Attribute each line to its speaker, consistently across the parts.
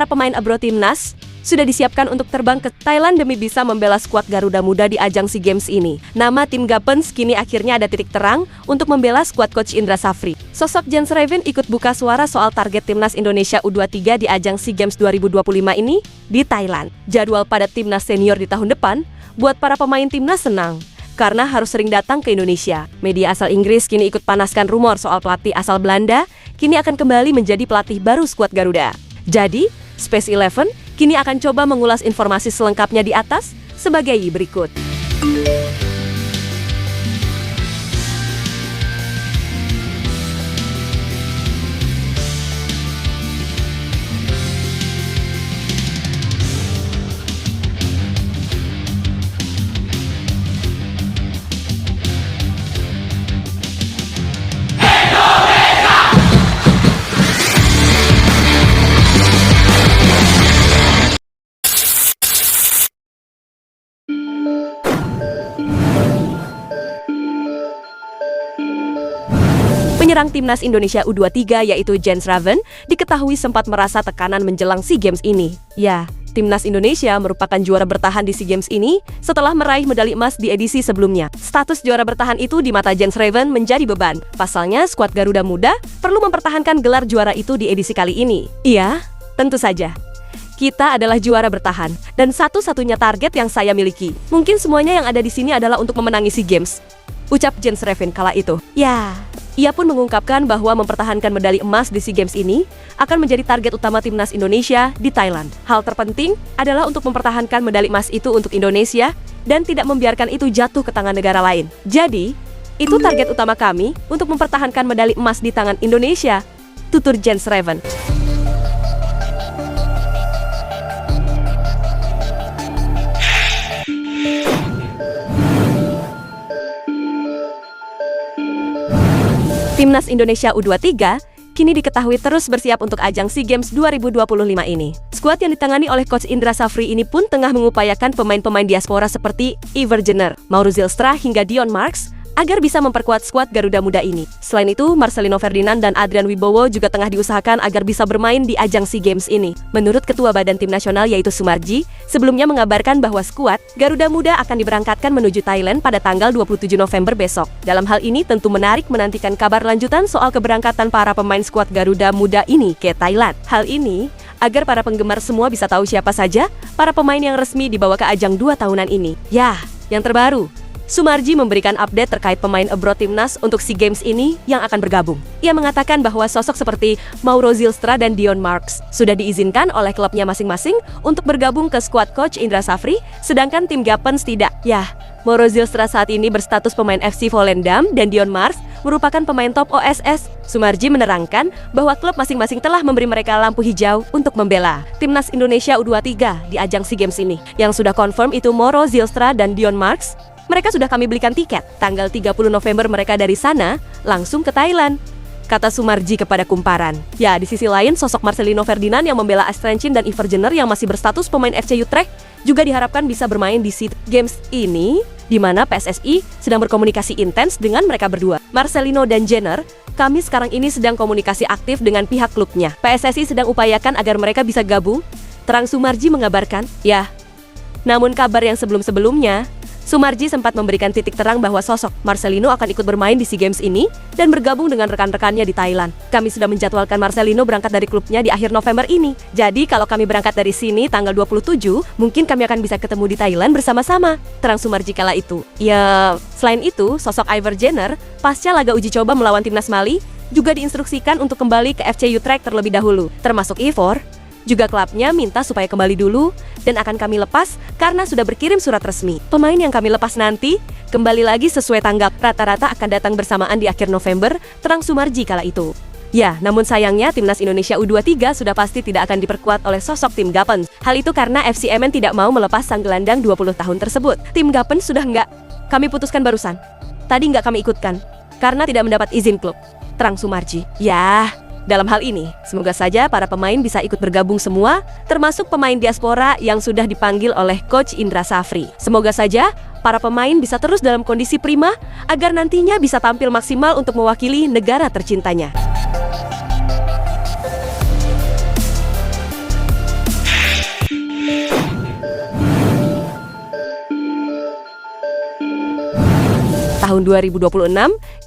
Speaker 1: para pemain abroad timnas sudah disiapkan untuk terbang ke Thailand demi bisa membela skuad Garuda Muda di ajang SEA Games ini. Nama tim Gapens kini akhirnya ada titik terang untuk membela skuad Coach Indra Safri. Sosok Jens Raven ikut buka suara soal target timnas Indonesia U23 di ajang SEA Games 2025 ini di Thailand. Jadwal pada timnas senior di tahun depan buat para pemain timnas senang, karena harus sering datang ke Indonesia. Media asal Inggris kini ikut panaskan rumor soal pelatih asal Belanda kini akan kembali menjadi pelatih baru skuad Garuda. Jadi, Space 11 kini akan coba mengulas informasi selengkapnya di atas sebagai berikut. Penyerang timnas Indonesia U23 yaitu Jens Raven diketahui sempat merasa tekanan menjelang SEA Games ini. Ya, timnas Indonesia merupakan juara bertahan di SEA Games ini setelah meraih medali emas di edisi sebelumnya. Status juara bertahan itu di mata Jens Raven menjadi beban. Pasalnya, skuad Garuda Muda perlu mempertahankan gelar juara itu di edisi kali ini. Iya, tentu saja. Kita adalah juara bertahan, dan satu-satunya target yang saya miliki. Mungkin semuanya yang ada di sini adalah untuk memenangi SEA Games, ucap Jens Raven kala itu. Ya, ia pun mengungkapkan bahwa mempertahankan medali emas di SEA Games ini akan menjadi target utama timnas Indonesia di Thailand. Hal terpenting adalah untuk mempertahankan medali emas itu untuk Indonesia dan tidak membiarkan itu jatuh ke tangan negara lain. Jadi, itu target utama kami untuk mempertahankan medali emas di tangan Indonesia, tutur Jens Raven. Timnas Indonesia U23 kini diketahui terus bersiap untuk ajang SEA Games 2025 ini. Skuad yang ditangani oleh Coach Indra Safri ini pun tengah mengupayakan pemain-pemain diaspora seperti Iver Jenner, Mauro Zylstra hingga Dion Marks agar bisa memperkuat skuad Garuda Muda ini. Selain itu, Marcelino Ferdinand dan Adrian Wibowo juga tengah diusahakan agar bisa bermain di ajang SEA Games ini. Menurut Ketua Badan Tim Nasional yaitu Sumarji, sebelumnya mengabarkan bahwa skuad Garuda Muda akan diberangkatkan menuju Thailand pada tanggal 27 November besok. Dalam hal ini tentu menarik menantikan kabar lanjutan soal keberangkatan para pemain skuad Garuda Muda ini ke Thailand. Hal ini agar para penggemar semua bisa tahu siapa saja para pemain yang resmi dibawa ke ajang 2 tahunan ini. Ya, yang terbaru, Sumarji memberikan update terkait pemain abroad timnas untuk SEA Games ini yang akan bergabung. Ia mengatakan bahwa sosok seperti Mauro Zylstra dan Dion Marks sudah diizinkan oleh klubnya masing-masing untuk bergabung ke skuad Coach Indra Safri, sedangkan tim Gapens tidak. Ya, Mauro Zylstra saat ini berstatus pemain FC Volendam dan Dion Marks merupakan pemain top OSS. Sumarji menerangkan bahwa klub masing-masing telah memberi mereka lampu hijau untuk membela timnas Indonesia U23 di ajang SEA Games ini. Yang sudah confirm itu Mauro Zylstra dan Dion Marks. Mereka sudah kami belikan tiket. Tanggal 30 November mereka dari sana langsung ke Thailand, kata Sumarji kepada Kumparan. Ya, di sisi lain sosok Marcelino Ferdinand yang membela Astrenchin dan Iver Jenner yang masih berstatus pemain FC Utrecht juga diharapkan bisa bermain di SEA Games ini, di mana PSSI sedang berkomunikasi intens dengan mereka berdua. Marcelino dan Jenner, kami sekarang ini sedang komunikasi aktif dengan pihak klubnya. PSSI sedang upayakan agar mereka bisa gabung, terang Sumarji mengabarkan. Ya, namun kabar yang sebelum-sebelumnya, Sumarji sempat memberikan titik terang bahwa sosok Marcelino akan ikut bermain di SEA Games ini dan bergabung dengan rekan-rekannya di Thailand. Kami sudah menjadwalkan Marcelino berangkat dari klubnya di akhir November ini. Jadi kalau kami berangkat dari sini tanggal 27, mungkin kami akan bisa ketemu di Thailand bersama-sama, terang Sumarji kala itu. Ya, selain itu, sosok Iver Jenner pasca laga uji coba melawan timnas Mali juga diinstruksikan untuk kembali ke FC Utrecht terlebih dahulu. Termasuk Ivor, juga klubnya minta supaya kembali dulu dan akan kami lepas karena sudah berkirim surat resmi. Pemain yang kami lepas nanti kembali lagi sesuai tanggal, rata-rata akan datang bersamaan di akhir November, terang Sumarji kala itu. Ya, namun sayangnya timnas Indonesia U23 sudah pasti tidak akan diperkuat oleh sosok tim Gapens. Hal itu karena FCMN tidak mau melepas sang gelandang 20 tahun tersebut. Tim Gapens sudah kami putuskan barusan. Tadi kami ikutkan karena tidak mendapat izin klub, terang Sumarji. Ya, dalam hal ini, semoga saja para pemain bisa ikut bergabung semua, termasuk pemain diaspora yang sudah dipanggil oleh Coach Indra Safri. Semoga saja para pemain bisa terus dalam kondisi prima, agar nantinya bisa tampil maksimal untuk mewakili negara tercintanya. Tahun 2026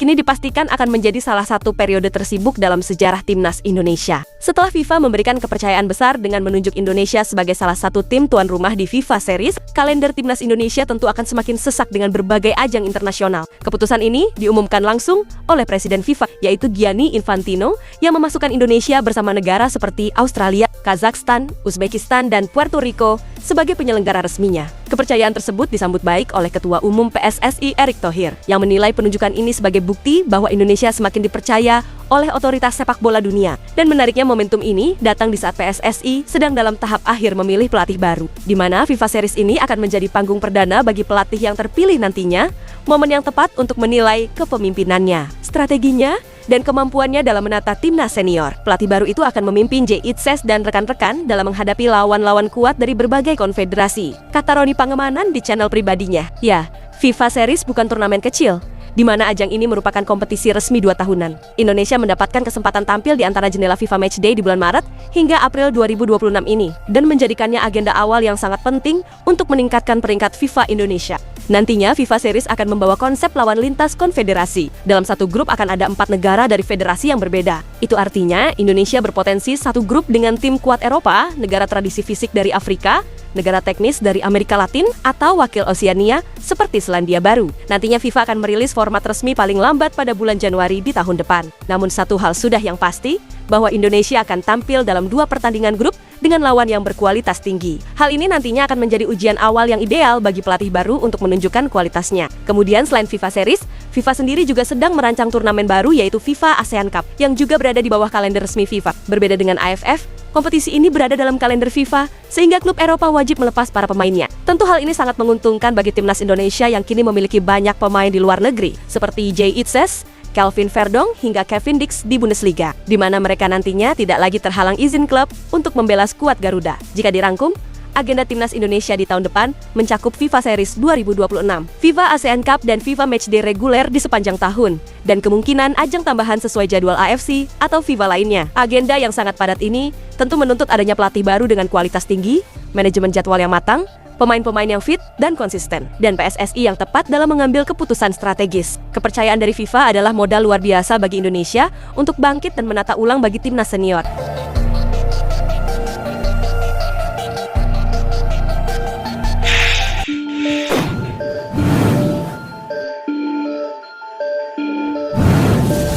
Speaker 1: kini dipastikan akan menjadi salah satu periode tersibuk dalam sejarah timnas Indonesia. Setelah FIFA memberikan kepercayaan besar dengan menunjuk Indonesia sebagai salah satu tim tuan rumah di FIFA Series, kalender timnas Indonesia tentu akan semakin sesak dengan berbagai ajang internasional. Keputusan ini diumumkan langsung oleh Presiden FIFA, yaitu Gianni Infantino, yang memasukkan Indonesia bersama negara seperti Australia, Kazakhstan, Uzbekistan, dan Puerto Rico sebagai penyelenggara resminya. Kepercayaan tersebut disambut baik oleh Ketua Umum PSSI Erick Thohir, yang menilai penunjukan ini sebagai bukti bahwa Indonesia semakin dipercaya oleh otoritas sepak bola dunia. Dan menariknya, momentum ini datang di saat PSSI sedang dalam tahap akhir memilih pelatih baru, di mana FIFA Series ini akan menjadi panggung perdana bagi pelatih yang terpilih nantinya, momen yang tepat untuk menilai kepemimpinannya, strateginya, dan kemampuannya dalam menata timnas senior. Pelatih baru itu akan memimpin J. Itzes dan rekan-rekan dalam menghadapi lawan-lawan kuat dari berbagai konfederasi, kata Roni Pangemanan di channel pribadinya. Ya, FIFA Series bukan turnamen kecil, di mana ajang ini merupakan kompetisi resmi 2 tahunan. Indonesia mendapatkan kesempatan tampil di antara jendela FIFA Matchday di bulan Maret hingga April 2026 ini, dan menjadikannya agenda awal yang sangat penting untuk meningkatkan peringkat FIFA Indonesia. Nantinya FIFA Series akan membawa konsep lawan lintas konfederasi. Dalam satu grup akan ada 4 negara dari federasi yang berbeda. Itu artinya Indonesia berpotensi satu grup dengan tim kuat Eropa, negara tradisi fisik dari Afrika, negara teknis dari Amerika Latin, atau wakil Oseania seperti Selandia Baru. Nantinya FIFA akan merilis format resmi paling lambat pada bulan Januari di tahun depan. Namun satu hal sudah yang pasti, bahwa Indonesia akan tampil dalam 2 pertandingan grup dengan lawan yang berkualitas tinggi. Hal ini nantinya akan menjadi ujian awal yang ideal bagi pelatih baru untuk menunjukkan kualitasnya. Kemudian selain FIFA Series, FIFA sendiri juga sedang merancang turnamen baru, yaitu FIFA ASEAN Cup, yang juga berada di bawah kalender resmi FIFA. Berbeda dengan AFF, kompetisi ini berada dalam kalender FIFA, sehingga klub Eropa wajib melepas para pemainnya. Tentu hal ini sangat menguntungkan bagi timnas Indonesia yang kini memiliki banyak pemain di luar negeri, seperti J. Itzes, Kelvin Verdong, hingga Kevin Dix di Bundesliga, di mana mereka nantinya tidak lagi terhalang izin klub untuk membela skuad Garuda. Jika dirangkum, agenda timnas Indonesia di tahun depan mencakup FIFA Series 2026, FIFA ASEAN Cup, dan FIFA Matchday reguler di sepanjang tahun, dan kemungkinan ajang tambahan sesuai jadwal AFC atau FIFA lainnya. Agenda yang sangat padat ini tentu menuntut adanya pelatih baru dengan kualitas tinggi, manajemen jadwal yang matang, pemain-pemain yang fit dan konsisten, dan PSSI yang tepat dalam mengambil keputusan strategis. Kepercayaan dari FIFA adalah modal luar biasa bagi Indonesia untuk bangkit dan menata ulang bagi timnas senior.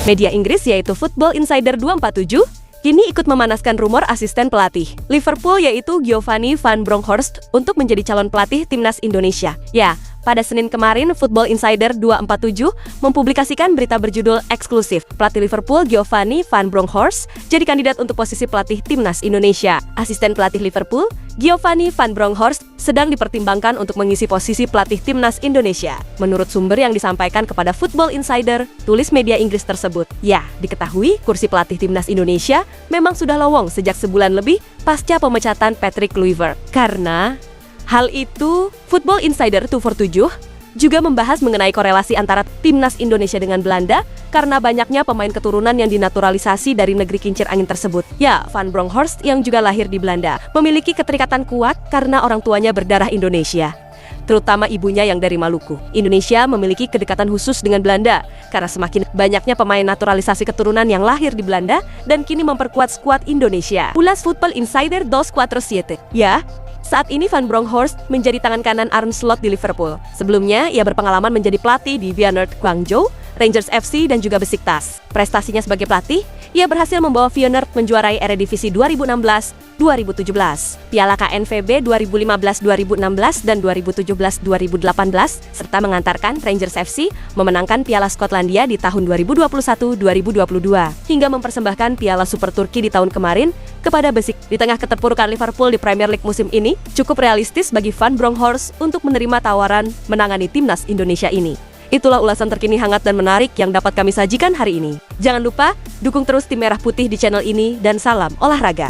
Speaker 1: Media Inggris yaitu Football Insider 247 kini ikut memanaskan rumor asisten pelatih Liverpool, yaitu Giovanni van Bronckhorst, untuk menjadi calon pelatih timnas Indonesia. Ya, pada Senin kemarin, Football Insider 247 mempublikasikan berita berjudul eksklusif. Pelatih Liverpool Giovanni van Bronckhorst jadi kandidat untuk posisi pelatih timnas Indonesia. Asisten pelatih Liverpool, Giovanni van Bronckhorst, sedang dipertimbangkan untuk mengisi posisi pelatih timnas Indonesia. Menurut sumber yang disampaikan kepada Football Insider, tulis media Inggris tersebut. Ya, diketahui kursi pelatih timnas Indonesia memang sudah lowong sejak sebulan lebih pasca pemecatan Patrick Kluivert. Karena hal itu, Football Insider 247 juga membahas mengenai korelasi antara timnas Indonesia dengan Belanda karena banyaknya pemain keturunan yang dinaturalisasi dari negeri kincir angin tersebut. Ya, Van Bronckhorst yang juga lahir di Belanda memiliki keterikatan kuat karena orang tuanya berdarah Indonesia, terutama ibunya yang dari Maluku. Indonesia memiliki kedekatan khusus dengan Belanda karena semakin banyaknya pemain naturalisasi keturunan yang lahir di Belanda dan kini memperkuat skuad Indonesia. Ulas Football Insider 247. Ya, saat ini Van Bronckhorst menjadi tangan kanan Arne Slot di Liverpool. Sebelumnya, ia berpengalaman menjadi pelatih di Feyenoord Guangzhou, Rangers FC, dan juga Besiktas. Prestasinya sebagai pelatih, ia berhasil membawa Feyenoord menjuarai Eredivisie 2016-2017, Piala KNVB 2015-2016 dan 2017-2018, serta mengantarkan Rangers FC memenangkan Piala Skotlandia di tahun 2021-2022, hingga mempersembahkan Piala Super Turki di tahun kemarin kepada Besiktas. Di tengah keterpurukan Liverpool di Premier League musim ini, cukup realistis bagi Van Bronckhorst untuk menerima tawaran menangani timnas Indonesia ini. Itulah ulasan terkini hangat dan menarik yang dapat kami sajikan hari ini. Jangan lupa, dukung terus tim Merah Putih di channel ini, dan salam olahraga.